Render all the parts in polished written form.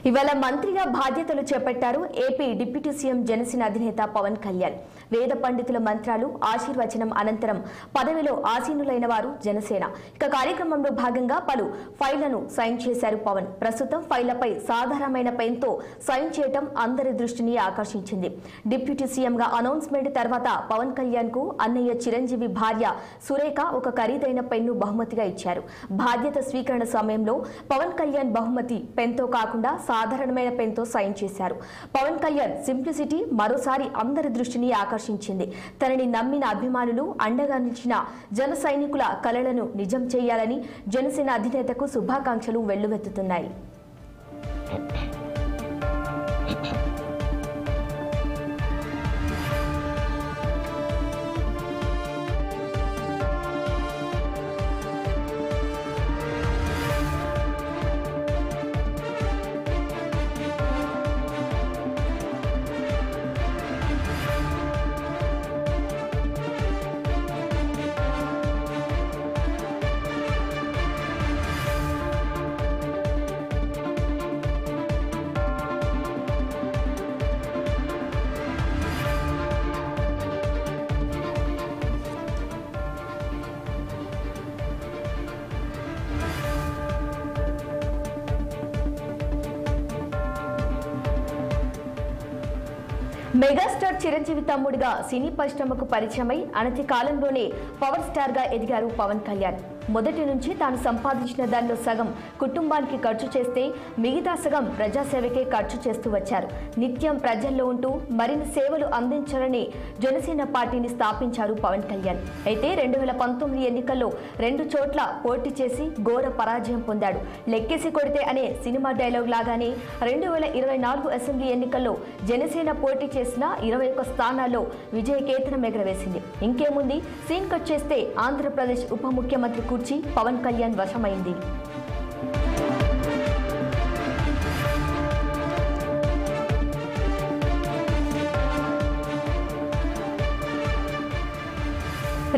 ఇవాళ మంత్రిగా బాధ్యతలు చేపట్టారు ఏపీ డిప్యూటీ సీఎం జనసేన అధినేత పవన్ కళ్యాణ్. వేద పండితుల మంత్రాలు ఆశీర్వచనం అనంతరం పదవిలో ఆసీనులైన వారు జనసేన. ఇక కార్యక్రమంలో భాగంగా పలు ఫైళ్లను సైన్ చేశారు పవన్. ప్రస్తుతం ఫైళ్లపై సాధారణమైన పెన్తో సైన్ చేయడం అందరి దృష్టిని ఆకర్షించింది. డిప్యూటీ సీఎంగా అనౌన్స్మెంట్ తర్వాత పవన్ కళ్యాణ్ కు అన్నయ్య చిరంజీవి భార్య సురేఖ ఒక ఖరీదైన పెన్ను బహుమతిగా ఇచ్చారు. బాధ్యత స్వీకరణ సమయంలో పవన్ కళ్యాణ్ బహుమతి పెన్తో కాకుండా సాధారణమైన పెన్తో సైన్ చేశారు. పవన్ కళ్యాణ్ సింప్లిసిటీ మరోసారి అందరి దృష్టిని ఆకర్షించింది. తనని నమ్మిన అభిమానులు అండగా నిలిచిన జన సైనికుల కలలను నిజం చేయాలని జనసేన అధినేతకు శుభాకాంక్షలు వెల్లువెత్తుతున్నాయి. మెగాస్టార్ చిరంజీవి తమ్ముడిగా సినీ పరిశ్రమకు పరిచయమై అనతి కాలంలోనే పవర్ స్టార్ గా ఎదిగారు పవన్ కళ్యాణ్. మొదటి నుంచి తాను సంపాదించిన దానిలో సగం కుటుంబానికి ఖర్చు చేస్తే మిగతా సగం ప్రజాసేవకే ఖర్చు చేస్తూ వచ్చారు. నిత్యం ప్రజల్లో ఉంటూ మరిన్ని సేవలు అందించాలని జనసేన పార్టీని స్థాపించారు పవన్ కళ్యాణ్. అయితే 2019 ఎన్నికల్లో 2 చోట్ల పోటీ చేసి ఘోర పరాజయం పొందాడు. లెక్కేసి కొడితే అనే సినిమా డైలాగ్ లాగానే 2024 అసెంబ్లీ ఎన్నికల్లో జనసేన పోటీ చేసిన 21 స్థానాల్లో విజయకేతనం ఎగరవేసింది. ఇంకేముంది, సీన్ కట్ చేస్తే ఆంధ్రప్రదేశ్ ఉప ముఖ్యమంత్రి కుర్చీ పవన్ కళ్యాణ్ వశమైంది.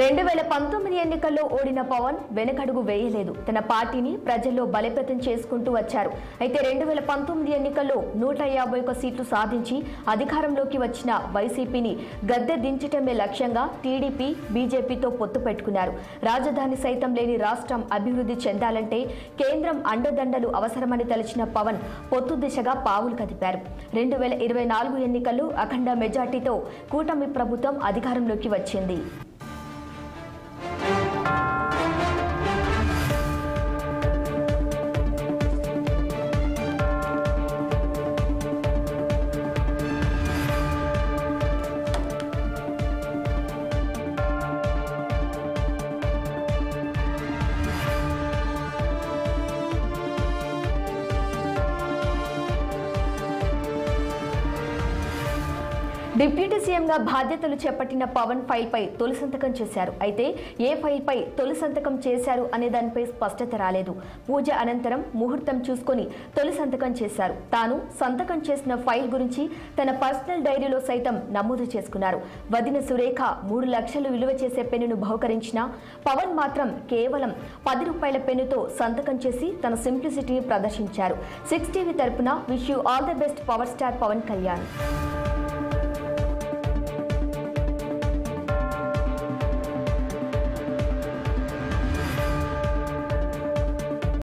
రెండు 2019 ఎన్నికల్లో ఓడిన పవన్ వెనకడుగు వేయలేదు. తన పార్టీని ప్రజల్లో బలోపేతం చేసుకుంటూ వచ్చారు. అయితే 2019 ఎన్నికల్లో 151 సీట్లు సాధించి అధికారంలోకి వచ్చిన వైసీపీని గద్దె దించటమే లక్ష్యంగా టీడీపీ, బీజేపీతో పొత్తు పెట్టుకున్నారు. రాజధాని సైతం లేని రాష్ట్రం అభివృద్ధి చెందాలంటే కేంద్రం అండదండలు అవసరమని తలచిన పవన్ పొత్తు దిశగా పావులు కదిపారు. 2024 ఎన్నికల్లో అఖండ మెజార్టీతో కూటమి ప్రభుత్వం అధికారంలోకి వచ్చింది. డిప్యూటీ సీఎంగా బాధ్యతలు చేపట్టిన పవన్ ఫైల్పై తొలి సంతకం చేశారు. అయితే ఏ ఫైల్పై తొలి సంతకం చేశారు అనే దానిపై స్పష్టత రాలేదు. పూజ అనంతరం ముహూర్తం చూసుకొని తొలి సంతకం చేశారు. తాను సంతకం చేసిన ఫైల్ గురించి తన పర్సనల్ డైరీలో సైతం నమోదు చేసుకున్నారు. వదిన సురేఖ 3 లక్షలు విలువ చేసే పెన్నును బహుకరించిన పవన్ మాత్రం కేవలం 10 రూపాయల పెన్నుతో సంతకం చేసి తన సింప్లిసిటీని ప్రదర్శించారు. 6 టీవీ తరపున wish you all the best power star Pavan Kalyan.